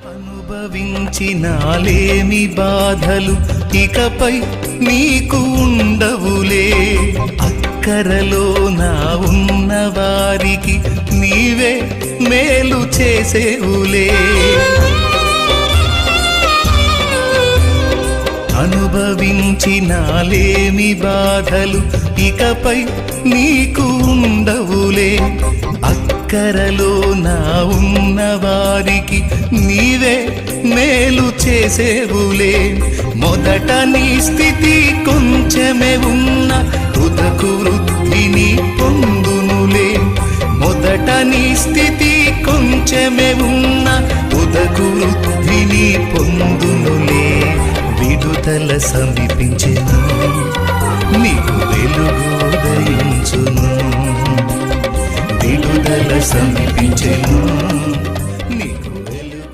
అనుభవించినాలేమి బాధలు ఇకపై నీకు ఉండవులే. అక్కరలో నా ఉన్న వారికి నీవే మేలు చేసేవులే. అనుభవించినాలేమి బాధలు ఇకపై నీకు ఉండవులే. అక్కరలో నా ఉన్న వారికి నీవే మేలు చేసేవులే. మొదట నీ స్థితి కొంచెమే ఉన్న తుదకు వృద్ధిని పొందునులే. మొదట నీ స్థితి కొంచెమే ఉన్న తుదకు వృద్ధిని పొందునులే. విడుదల సమీపించెను, నీకు వెలుగు ఉదయించును. విడుదల సమీపించెను.